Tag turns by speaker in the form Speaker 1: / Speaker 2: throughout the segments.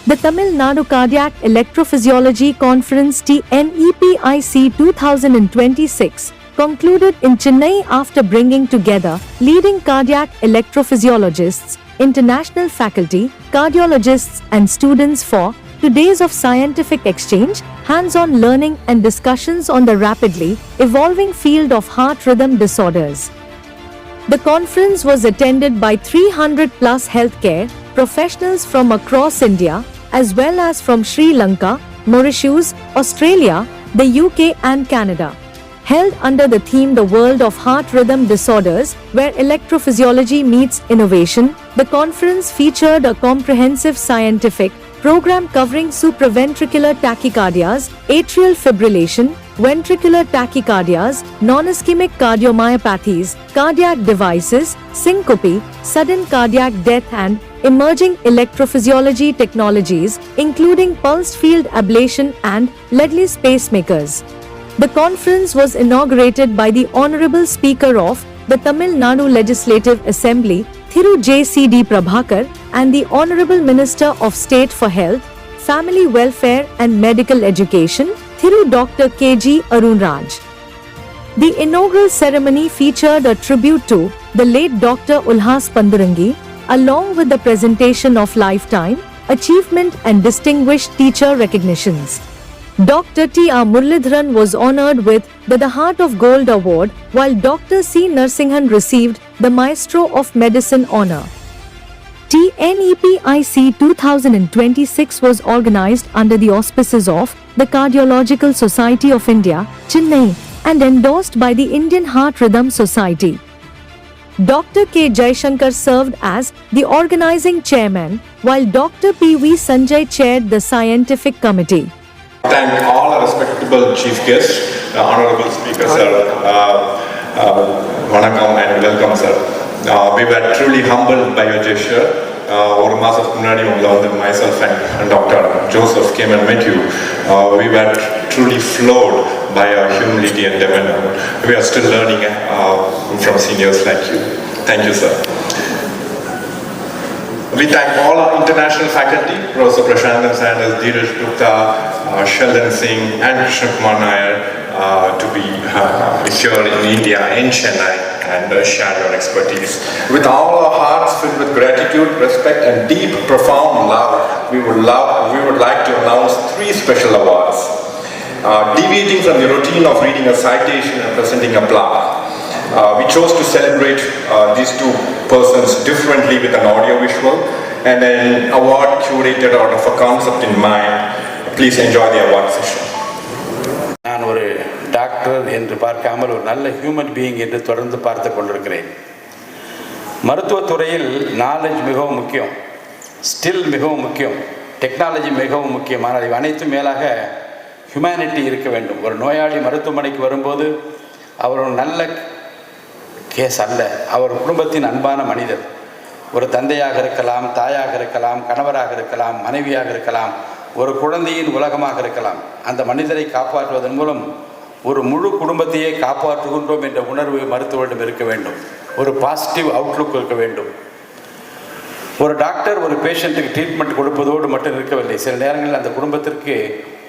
Speaker 1: The Tamil Nadu Cardiac Electrophysiology Conference TNEPIC 2026 concluded in Chennai after bringing together leading cardiac electrophysiologists, international faculty, cardiologists and students for 2 days of scientific exchange, hands-on learning and discussions on the rapidly evolving field of heart rhythm disorders. The conference was attended by 300 plus healthcare professionals from across India as well as from Sri Lanka, Mauritius, Australia, the UK and Canada. Held under the theme The World of Heart Rhythm Disorders, where electrophysiology meets innovation, the conference featured a comprehensive scientific program covering supraventricular tachycardias, atrial fibrillation, ventricular tachycardias, non-ischemic cardiomyopathies, cardiac devices, syncope, sudden cardiac death and emerging electrophysiology technologies, including pulsed field ablation and leadless pacemakers. The conference was inaugurated by the Honorable Speaker of the Tamil Nadu Legislative Assembly, Thiru J.C.D. Prabhakar, and the Honorable Minister of State for Health, Family Welfare and Medical Education, Thiru Dr. K.G. Arun Raj. The inaugural ceremony featured a tribute to the late Dr. Ulhas Pandurangi, along with the presentation of lifetime achievement and distinguished teacher recognitions. Dr. T.R. Muralidharan was honored with the Heart of Gold Award, while Dr. C. Narsinghan received the Maestro of Medicine honor. TNEPIC 2026 was organized under the auspices of the Cardiological Society of India, Chennai, and endorsed by the Indian Heart Rhythm Society. Dr. K. Jaishankar served as the organizing chairman, while Dr. P.V. Sanjay chaired the scientific committee.
Speaker 2: Thank all our respectable chief guests, honorable speaker sir, vanakkam and welcome sir. We were truly humbled by your gesture. ஒரு மாசத்துக்கு முன்னாடி உங்களை வந்து myself and Dr. Joseph came and met you. We were truly floored by your humility and demeanor. We are still learning from seniors like you. Thank you, sir. We thank all our international faculty, Professor Prashanthan Sanders, Dheeraj Gupta, Sheldon Singh and Krishna Kumar Nair to be here in India, in Chennai, and share your expertise. With all our hearts filled with gratitude, respect and deep, profound love, we would like to announce 3 special awards. Deviating from the routine of reading a citation and presenting a plaque, we chose to celebrate these 2 persons differently with an audio-visual and an award curated out of a concept in mind. Please enjoy the award session.
Speaker 3: நான் ஒரு doctor என்று பார்க்காமல் ஒரு நல்ல human being என்று தொடர்ந்து பார்த்து கொண்டிருக்கிறேன். மருத்துவத்துறையில் நாலேஜ் மிகவும் முக்கியம், ஸ்டில் மிகவும் முக்கியம், டெக்னாலஜி மிகவும் முக்கியம். ஆனால் இவை அனைத்தும் மேலாக ஹியூமனிட்டி இருக்க வேண்டும். ஒரு நோயாளி மருத்துவமனைக்கு வரும்போது அவர் ஒரு நல்ல கேஸ் அல்ல, அவர் குடும்பத்தின் அன்பான மனிதர். ஒரு தந்தையாக இருக்கலாம், தாயாக இருக்கலாம், கணவராக இருக்கலாம், மனைவியாக இருக்கலாம், ஒரு குழந்தையின் உலகமாக இருக்கலாம். அந்த மனிதரை காப்பாற்றுவதன் மூலம் ஒரு முழு குடும்பத்தையே காப்பாற்றுகின்றோம் என்ற உணர்வு மருத்துவரிடம் இருக்க வேண்டும். ஒரு பாசிட்டிவ் அவுட்லுக் இருக்க வேண்டும். ஒரு டாக்டர் ஒரு பேஷண்ட்டுக்கு ட்ரீட்மெண்ட் கொடுப்பதோடு மட்டும் இருக்கவில்லை, சில நேரங்களில் அந்த குடும்பத்திற்கு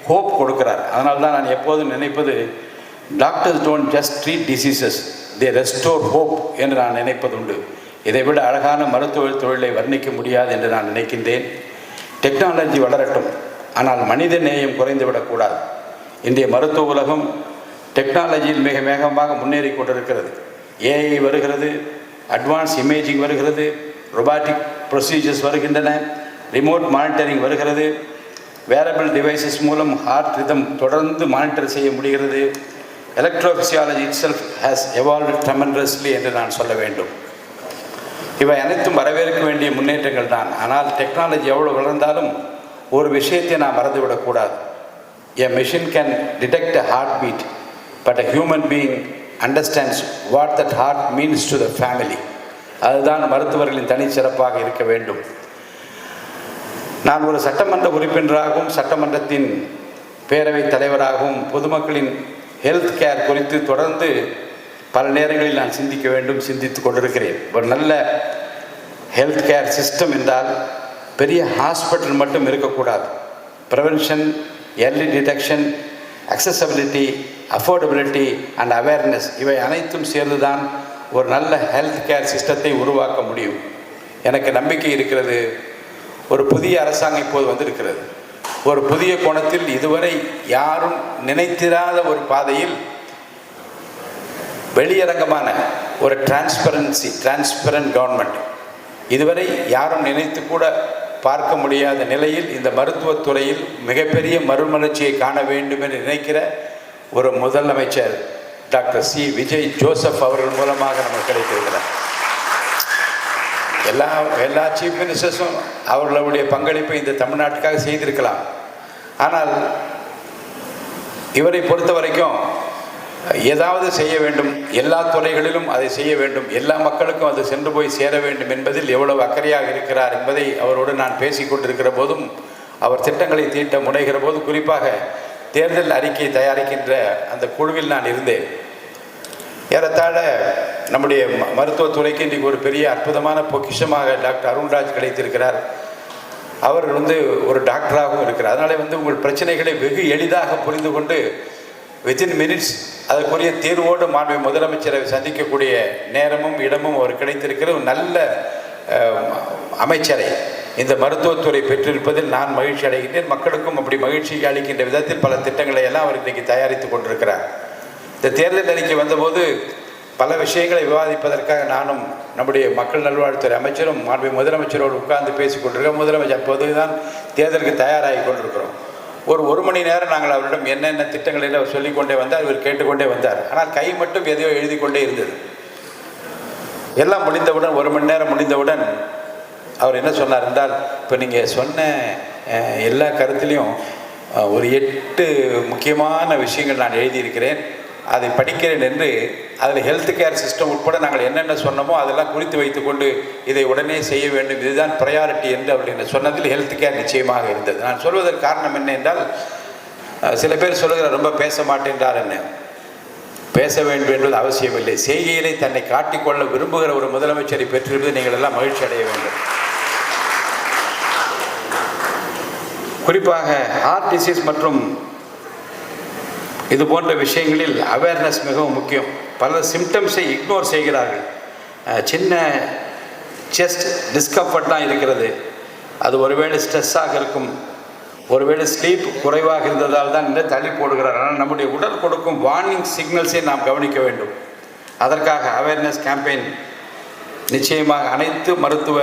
Speaker 3: ஹோப் கொடுக்கிறார். அதனால தான் நான் எப்போதும் நினைப்பது, doctors don't just treat diseases, they restore hope என்று நான் நினைப்பதுண்டு. இதைவிட அழகான மருத்துவ தொழிலை வர்ணிக்க முடியாது என்று நான் நினைக்கின்றேன். டெக்னாலஜி வளரட்டும், ஆனால் மனித நேயம் குறைந்துவிடக்கூடாது. இன்றைய மருத்துவ உலகம் டெக்னாலஜியில் மிக வேகமாக முன்னேறி கொண்டிருக்கிறது. ஏஐ வருகிறது, அட்வான்ஸ் இமேஜிங் வருகிறது, ரொபாட்டிக் ப்ரொசீஜர்ஸ் வருகின்றன, ரிமோட் மானிட்டரிங் வருகிறது, வேரபிள் டிவைசஸ் மூலம் ஹார்ட் ரிதம் தொடர்ந்து மானிட்டர் செய்ய முடிகிறது. Electrophysiology it self has evolved tremendously என்று நான் சொல்ல வேண்டும். இவை அனைத்தும் வரவேற்க வேண்டிய முன்னேற்றங்கள் தான். ஆனால் டெக்னாலஜி எவ்வளோ வளர்ந்தாலும் ஒரு விஷயத்தை நான் மறந்துவிடக்கூடாது. A machine can detect a heartbeat, but a human being understands what that heart means to the family. அதுதான் மருத்துவர்களின் தனிச்சிறப்பாக இருக்க வேண்டும். நான் ஒரு சட்டமன்ற உறுப்பினராகவும் சட்டமன்றத்தின் பேரவைத் தலைவராகவும் பொதுமக்களின் ஹெல்த் கேர் குறித்து தொடர்ந்து பல நேரங்களில் நான் சிந்திக்க வேண்டும், சிந்தித்து கொண்டிருக்கிறேன். ஒரு நல்ல ஹெல்த் கேர் சிஸ்டம் என்றால் பெரிய ஹாஸ்பிட்டல் மட்டும் இருக்கக்கூடாது. Prevention, early detection, accessibility, affordability and awareness இவை அனைத்தும் சேர்ந்து தான் ஒரு நல்ல ஹெல்த் கேர் சிஸ்டத்தை உருவாக்க முடியும். எனக்கு நம்பிக்கை இருக்கிறது. ஒரு புதிய அரசாங்கம் இப்போது வந்திருக்கிறது. ஒரு புதிய கோணத்தில் இதுவரை யாரும் நினைத்திராத ஒரு பாதையில் வெளியரங்கமான ஒரு டிரான்ஸ்பரண்ட் கவர்மெண்ட், இதுவரை யாரும் நினைத்து கூட பார்க்க முடியாத நிலையில் இந்த மருத்துவத்துறையில் மிகப்பெரிய மறுமலர்ச்சியை காண வேண்டும் என்று நினைக்கிற ஒரு முதலமைச்சர் டாக்டர் சி விஜய் ஜோசப் அவர்கள் மூலமாக நமக்கு கிடைத்திருக்கிறார். எல்லா சீஃப் மினிஸ்டர்ஸும் அவர்களுடைய பங்களிப்பை இந்த தமிழ்நாட்டுக்காக செய்திருக்கலாம். ஆனால் இவரை பொறுத்த வரைக்கும் ஏதாவது செய்ய வேண்டும், எல்லா துறைகளிலும் அதை செய்ய வேண்டும், எல்லா மக்களுக்கும் அது சென்று போய் சேர வேண்டும் என்பதில் எவ்வளவு அக்கறையாக இருக்கிறார் என்பதை அவரோடு நான் பேசிக்கொண்டிருக்கிற போதும், அவர் திட்டங்களை தீட்ட முனைகிற போது, குறிப்பாக தேர்தல் அறிக்கை தயாரிக்கின்ற அந்த குழுவில் நான் இருந்தேன். ஏறத்தாழ நம்முடைய மருத்துவத்துறைக்கு இன்றைக்கு ஒரு பெரிய அற்புதமான பொக்கிஷமாக டாக்டர் அருண்ராஜ் கிடைத்திருக்கிறார். அவர் ஒரு டாக்டராகவும் இருக்கிறார். அதனால் உங்கள் பிரச்சனைகளை வெகு எளிதாக புரிந்து கொண்டு வித்தின் மினிட்ஸ் அதற்குரிய தீர்வோடு மாண்பு முதலமைச்சரை சந்திக்கக்கூடிய நேரமும் இடமும் அவர் கிடைத்திருக்கிற ஒரு நல்ல அமைச்சரை இந்த மருத்துவத்துறை பெற்றிருப்பதில் நான் மகிழ்ச்சி அடைகின்றேன். மக்களுக்கும் அப்படி மகிழ்ச்சி அளிக்கின்ற விதத்தில் பல திட்டங்களை எல்லாம் அவர் இன்றைக்கு தயாரித்து கொண்டிருக்கிறார். இந்த தேர்தல் அறிக்கை வந்தபோது பல விஷயங்களை விவாதிப்பதற்காக நானும் நம்முடைய மக்கள் நல்வாழ்வுத்துறை அமைச்சரும் மாண்பு முதலமைச்சரோடு உட்கார்ந்து பேசி கொண்டிருக்கிறோம். முதலமைச்சர் அப்போது தான் தேர்தலுக்கு தயாராகி கொண்டிருக்கிறோம். ஒரு மணி நேரம் நாங்கள் அவரிடம் என்னென்ன திட்டங்களை அவர் சொல்லிக்கொண்டே வந்தார், இவர் கேட்டுக்கொண்டே வந்தார். ஆனால் கை மட்டும் எதையோ எழுதி கொண்டே இருந்தது. எல்லாம் முடிந்தவுடன், 1 மணி நேரம் முடிந்தவுடன் அவர் என்ன சொன்னார் என்றால், இப்போ நீங்கள் சொன்ன எல்லா கருத்துலேயும் ஒரு 8 முக்கியமான விஷயங்கள் நான் எழுதியிருக்கிறேன், அதை படிக்கிறேன் என்று அதில் ஹெல்த் கேர் சிஸ்டம் உட்பட நாங்கள் என்னென்ன சொன்னோமோ அதெல்லாம் குறித்து வைத்துக்கொண்டு இதை உடனே செய்ய வேண்டும், இதுதான் ப்ரையாரிட்டி என்று அவர்கள் சொன்னதில் ஹெல்த் கேர் நிச்சயமாக இருந்தது. நான் சொல்வதற்கு காரணம் என்ன என்றால், சில பேர் சொல்லுகிற ரொம்ப பேச மாட்டேன்றார். என்ன பேச வேண்டும் என்பது அவசியமில்லை. செய்கையிலே தன்னை காட்டிக்கொள்ள விரும்புகிற ஒரு முதலமைச்சரை பெற்றிருப்பது நீங்கள் எல்லாம் மகிழ்ச்சி அடைய வேண்டும். குறிப்பாக ஹார்ட் டிசீஸ் மற்றும் இது போன்ற விஷயங்களில் அவேர்னஸ் மிகவும் முக்கியம். பல சிம்டம்ஸை இக்னோர் செய்கிறார்கள். சின்ன செஸ்ட் டிஸ்கம்ஃபர்ட் தான் இருக்கிறது, அது ஒருவேளை ஸ்ட்ரெஸ்ஸாக இருக்கும், ஒருவேளை ஸ்லீப் குறைவாக இருந்ததால் தான் இந்த தள்ளி போடுகிறார். ஆனால் நம்முடைய உடல் கொடுக்கும் வார்னிங் சிக்னல்ஸை நாம் கவனிக்க வேண்டும். அதற்காக அவேர்னஸ் கேம்பெயின் நிச்சயமாக அனைத்து மருத்துவ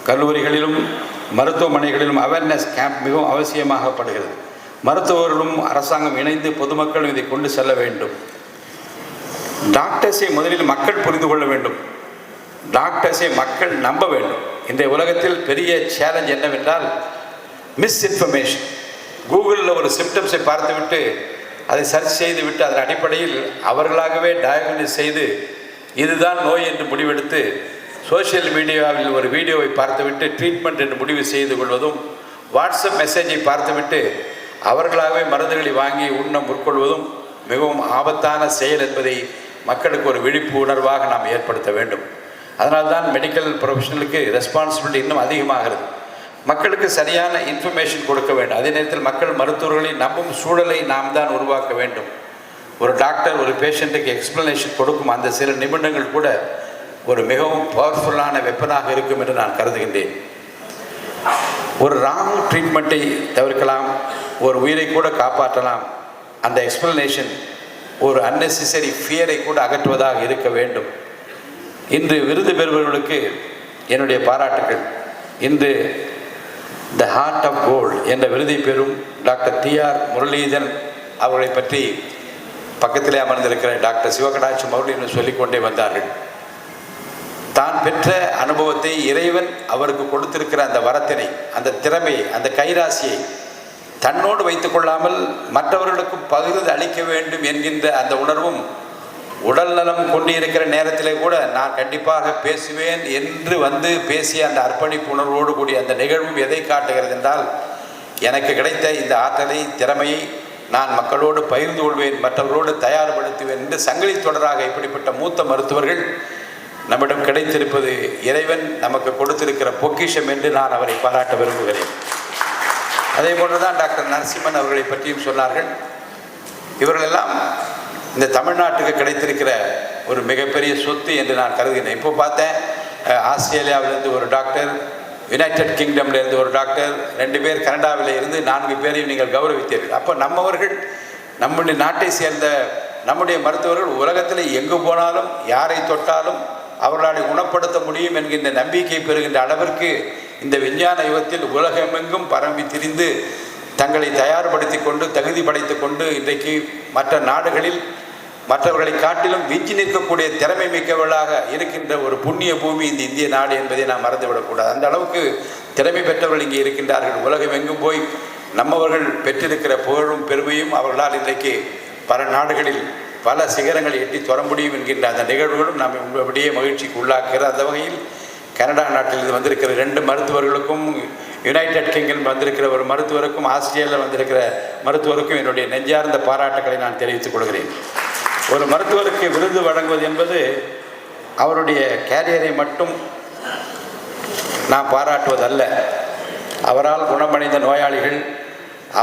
Speaker 3: கல்லூரிகளிலும் மருத்துவமனைகளிலும் அவேர்னஸ் கேம்ப் மிகவும் அவசியமாகப்படுகிறது. மருத்துவர்களும் அரசாங்கம் இணைந்து பொதுமக்களும் இதை கொண்டு செல்ல வேண்டும். டாக்டர்ஸை முதலில் மக்கள் புரிந்து கொள்ள வேண்டும். டாக்டர்ஸை மக்கள் நம்ப வேண்டும். இன்றைய உலகத்தில் பெரிய சேலஞ்ச் என்னவென்றால் மிஸ்இன்ஃபர்மேஷன். கூகுளில் ஒரு சிம்டம்ஸை பார்த்துவிட்டு அதை சர்ச் செய்துவிட்டு அதன் அடிப்படையில் அவர்களாகவே டயக்னோஸ் செய்து இதுதான் நோய் என்று முடிவெடுத்து சோஷியல் மீடியாவில் ஒரு வீடியோவை பார்த்துவிட்டு ட்ரீட்மெண்ட் என்று முடிவு செய்து கொள்வதும், வாட்ஸ்அப் மெசேஜை பார்த்துவிட்டு அவர்களாகவே மருந்துகளை வாங்கி உண்ண முற்கொள்வதும் மிகவும் ஆபத்தான செயல் என்பதை மக்களுக்கு ஒரு விழிப்பு உணர்வாக நாம் ஏற்படுத்த வேண்டும். அதனால்தான் மெடிக்கல் ப்ரொஃபஷனலுக்கு ரெஸ்பான்சிபிலிட்டி இன்னும் அதிகமாகிறது. மக்களுக்கு சரியான இன்ஃபர்மேஷன் கொடுக்க வேண்டும். அதே நேரத்தில் மக்கள் மருத்துவர்களை நம்பும் சூழலை நாம் தான் உருவாக்க வேண்டும். ஒரு டாக்டர் ஒரு பேஷண்ட்டுக்கு எக்ஸ்பிளனேஷன் கொடுக்கும் அந்த சில நிமிடங்கள் கூட ஒரு மிகவும் பவர்ஃபுல்லான வெப்பனாக இருக்கும் என்று நான் கருதுகின்றேன். ஒரு ராங் ட்ரீட்மெண்ட்டை தவிர்க்கலாம், ஒரு உயிரை கூட காப்பாற்றலாம். அந்த எக்ஸ்பிளனேஷன் ஒரு அன்னெசரி ஃபியரை கூட அகற்றுவதாக இருக்க வேண்டும். இன்று விருது பெறுபவர்களுக்கு என்னுடைய பாராட்டுகள். இன்று த ஹார்ட் ஆஃப் கோல்ட் என்ற விருதை பெறும் டாக்டர் TR முரளிதரன் அவர்களை பற்றி பக்கத்திலே அமர்ந்திருக்கிற டாக்டர் சிவகடாட்சம் அவர்கள் என்று சொல்லிக்கொண்டே வந்தார்கள். தான் பெற்ற அனுபவத்தை, இறைவன் அவருக்கு கொடுத்திருக்கிற அந்த வரத்தினை, அந்த திறமையை, அந்த கைராசியை தன்னோடு வைத்துக் கொள்ளாமல் மற்றவர்களுக்கும் பகிர்ந்து அளிக்க வேண்டும் என்கின்ற அந்த உணர்வும், உடல் நலம் கொண்டிருக்கிற நேரத்திலே கூட நான் கண்டிப்பாக பேசுவேன் என்று வந்து பேசிய அந்த அர்ப்பணிப்பு உணர்வோடு கூடிய அந்த நிகழ்வும் எதை காட்டுகிறது என்றால், எனக்கு கிடைத்த இந்த ஆற்றலை, திறமையை நான் மக்களோடு பகிர்ந்து கொள்வேன், மற்றவர்களோடு தயார்படுத்துவேன் என்று சங்கிலி தொடராக இப்படிப்பட்ட மூத்த மருத்துவர்கள் நம்மிடம் கிடைத்திருப்பது இறைவன் நமக்கு கொடுத்திருக்கிற பொக்கிஷம் என்று நான் அவரை பாராட்ட விரும்புகிறேன். அதே போன்றுதான் டாக்டர் நரசிம்மன் அவர்களை பற்றியும் சொன்னார்கள். இவர்களெல்லாம் இந்த தமிழ்நாட்டுக்கு கிடைத்திருக்கிற ஒரு மிகப்பெரிய சொத்து என்று நான் கருதுகிறேன். இப்போ பார்த்தேன், ஆஸ்திரேலியாவிலிருந்து ஒரு டாக்டர், யுனைடெட் கிங்டம்லேருந்து ஒரு டாக்டர், 2 பேர் கனடாவில் இருந்து 4 பேரையும் நீங்கள் கௌரவித்தீர்கள். அப்போ நம்மவர்கள், நம்முடைய நாட்டை சேர்ந்த நம்முடைய மருத்துவர்கள் உலகத்தில் எங்கு போனாலும் யாரை தொட்டாலும் அவர்களால் குணப்படுத்த முடியும் என்கின்ற நம்பிக்கை பெறுகின்ற அளவிற்கு இந்த விஞ்ஞான யுகத்தில் உலகமெங்கும் பரம்பி திரிந்து தங்களை தயார்படுத்தி கொண்டு தகுதி படைத்து கொண்டு இன்றைக்கு மற்ற நாடுகளில் மற்றவர்களை காட்டிலும் விஞ்சி நிற்கக்கூடிய திறமை மிக்கவர்களாக இருக்கின்ற ஒரு புண்ணிய பூமி இந்த இந்திய நாடு என்பதை நாம் மறந்துவிடக்கூடாது. அந்த அளவுக்கு திறமை பெற்றவர்கள் இங்கே இருக்கின்றார்கள். உலகம் எங்கும் போய் நம்மவர்கள் பெற்றிருக்கிற புகழும் பெருமையும் அவர்களால் இன்றைக்கு பல நாடுகளில் பல சிகரங்களை எட்டி தொட முடியும் என்கின்ற அந்த நிகழ்வுகளும் நாம் உள்ளபடியே மகிழ்ச்சிக்கு உள்ளாக்குகிற அந்த வகையில் கனடா நாட்டில் வந்திருக்கிற 2 மருத்துவர்களுக்கும், யுனைடெட் கிங்டம் வந்திருக்கிற ஒரு மருத்துவருக்கும், ஆஸ்திரேலியாவில் வந்திருக்கிற மருத்துவருக்கும் என்னுடைய நெஞ்சார்ந்த பாராட்டுக்களை நான் தெரிவித்துக் கொள்கிறேன். ஒரு மருத்துவருக்கு விருது வழங்குவது என்பது அவருடைய கேரியரை மட்டும் நாம் பாராட்டுவதல்ல. அவரால் குணமடைந்த நோயாளிகள்,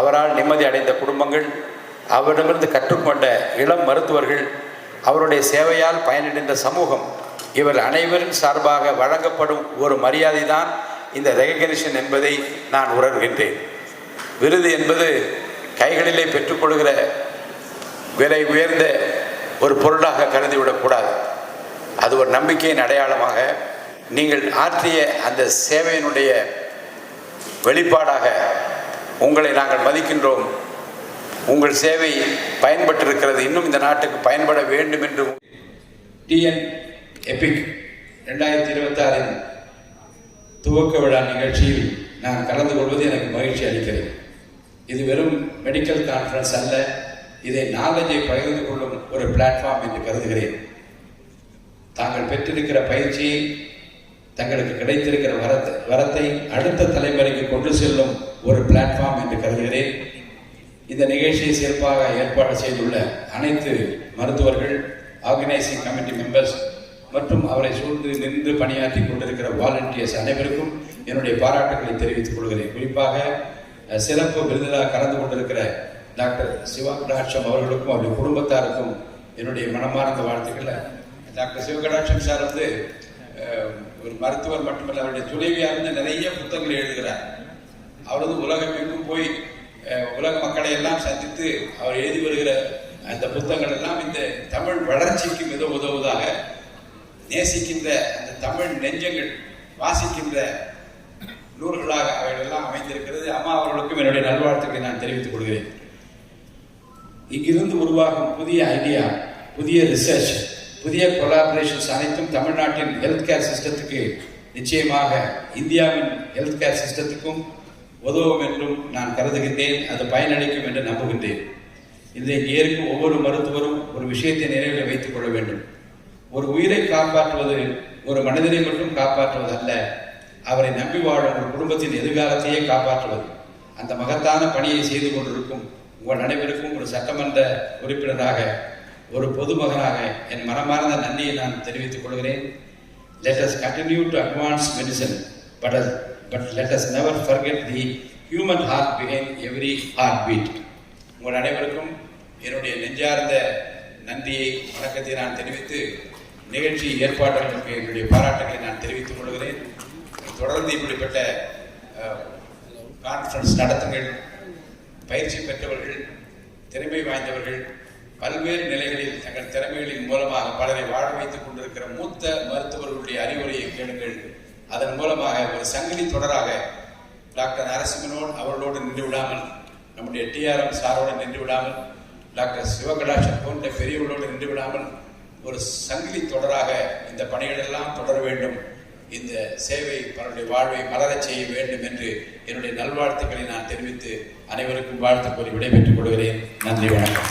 Speaker 3: அவரால் நிம்மதி அடைந்த குடும்பங்கள், அவரிடமிருந்து கற்றுக்கொண்ட இளம் மருத்துவர்கள், அவருடைய சேவையால் பயனடைந்த சமூகம், இவர் அனைவரின் சார்பாக வழங்கப்படும் ஒரு மரியாதை தான் இந்த ரெகக்னிஷன் என்பதை நான் உணர்கின்றேன். விருது என்பது கைகளிலே பெற்றுக்கொள்கிற விலை உயர்ந்த ஒரு பொருளாக கருதிவிடக்கூடாது. அது ஒரு நம்பிக்கையின் அடையாளமாக நீங்கள் ஆற்றிய அந்த சேவையினுடைய வெளிப்பாடாக உங்களை நாங்கள் மதிக்கின்றோம். உங்கள் சேவை பயன்பட்டிருக்கிறது, இன்னும் இந்த நாட்டுக்கு பயன்பட வேண்டும் என்று டிஎன் எபிக் 2026 துவக்க விழா நிகழ்ச்சியில் நான் கலந்து கொள்வது எனக்கு மகிழ்ச்சி அளிக்கிறது. இது வெறும் மெடிக்கல் கான்ஃபரன்ஸ் அல்ல, இதை நாலேஜை பகிர்ந்து கொள்ளும் ஒரு பிளாட்ஃபார்ம் என்று கருதுகிறேன். தாங்கள் பெற்றிருக்கிற பயிற்சியை, தங்களுக்கு கிடைத்திருக்கிற வரத்தை அடுத்த தலைமுறைக்கு கொண்டு செல்லும் ஒரு பிளாட்ஃபார்ம் என்று கருதுகிறேன். இந்த நிகழ்ச்சியை சிறப்பாக ஏற்பாடு செய்துள்ள அனைத்து மருத்துவர்கள், ஆர்கனைசிங் கமிட்டி மெம்பர்ஸ் மற்றும் அவரை சூழ்ந்து நின்று பணியாற்றி கொண்டிருக்கிற வாலண்டியர்ஸ் அனைவருக்கும் என்னுடைய பாராட்டுகளை தெரிவித்துக் கொள்கிறேன். குறிப்பாக சிறப்பு விருந்தினராக கலந்து கொண்டிருக்கிற டாக்டர் சிவகடாட்சம் அவர்களுக்கும் அவருடைய குடும்பத்தாருக்கும் என்னுடைய மனமார்ந்த வாழ்த்துக்கள். டாக்டர் சிவகடாட்சம் சார் ஒரு மருத்துவர் மட்டுமல்ல, அவருடைய துணைவியாக இருந்து நிறைய புத்தகங்கள் எழுதுகிறார். அவர் உலகம் எங்கும் போய் உலக மக்களை எல்லாம் சந்தித்து அவர் எழுதி வருகிற அந்த புத்தகங்கள் எல்லாம் இந்த தமிழ் வளர்ச்சிக்கு மிக உதவுவதாக, நேசிக்கின்ற அந்த தமிழ் நெஞ்சங்கள் வாசிக்கின்ற நூல்களாக அவைகளெல்லாம் அமைந்திருக்கிறது. அம்மா அவர்களுக்கும் என்னுடைய நல்வாழ்த்துக்களை நான் தெரிவித்துக் கொள்கிறேன். இங்கிருந்து உருவாகும் புதிய ஐடியா, புதிய ரிசர்ச், புதிய கொலாபரேஷன்ஸ் அனைத்தும் தமிழ்நாட்டின் ஹெல்த் கேர் சிஸ்டத்துக்கு நிச்சயமாக இந்தியாவின் ஹெல்த் கேர் சிஸ்டத்துக்கும் உதவும் என்றும் நான் கருதுகின்றேன். அது பயனளிக்கும் என்று நம்புகின்றேன். இதை ஏற்கும் ஒவ்வொரு மருத்துவரும் ஒரு விஷயத்தை நினைவில் வைத்துக் கொள்ள வேண்டும். ஒரு உயிரை காப்பாற்றுவது ஒரு மனிதனை மட்டும் காப்பாற்றுவது அல்ல, அவரை நம்பி வாழும் ஒரு குடும்பத்தின் எதிர்காலத்தையே காப்பாற்றுவது. அந்த மகத்தான பணியை செய்து கொண்டிருக்கும் உங்கள் அனைவருக்கும் ஒரு சட்டமன்ற உறுப்பினராக, ஒரு பொதுமகனாக என் மனமார்ந்த நன்றியை நான் தெரிவித்துக் கொள்கிறேன். Let us continue to advance medicine, but let us never forget the human heart behind every heartbeat. உங்கள் அனைவருக்கும் என்னுடைய நெஞ்சார்ந்த நன்றியை, வணக்கத்தை நான் தெரிவித்து நிகழ்ச்சி ஏற்பாடுகளுக்கு என்னுடைய பாராட்டுகளை நான் தெரிவித்துக் கொள்கிறேன். தொடர்ந்து இப்படிப்பட்ட கான்ஃபரன்ஸ் நடத்துங்கள். பயிற்சி பெற்றவர்கள், திறமை வாய்ந்தவர்கள், பல்வேறு நிலைகளில் தங்கள் திறமைகளின் மூலமாக பலரை வாழ வைத்துக் கொண்டிருக்கிற மூத்த மருத்துவர்களுடைய அறிவுரையை கேளுங்கள். அதன் மூலமாக ஒரு சங்கிலி தொடராக டாக்டர் நரசிம்மனோடு அவர்களோடு நின்று விடாமல், நம்முடைய டிஆர்எம் சாரோடு நின்று விடாமல், டாக்டர் சிவகடாட்சம் போன்ற பெரியவர்களோடு நின்று விடாமல் ஒரு சங்கிலி தொடராக இந்த பணிகளெல்லாம் தொடர வேண்டும். இந்த சேவை பலருடைய வாழ்வை மலரச் செய்ய வேண்டும் என்று என்னுடைய நல்வாழ்த்துக்களை நான் தெரிவித்து அனைவருக்கும் வாழ்த்து கூறி விடைபெற்றுக் கொள்கிறேன். நன்றி, வணக்கம்.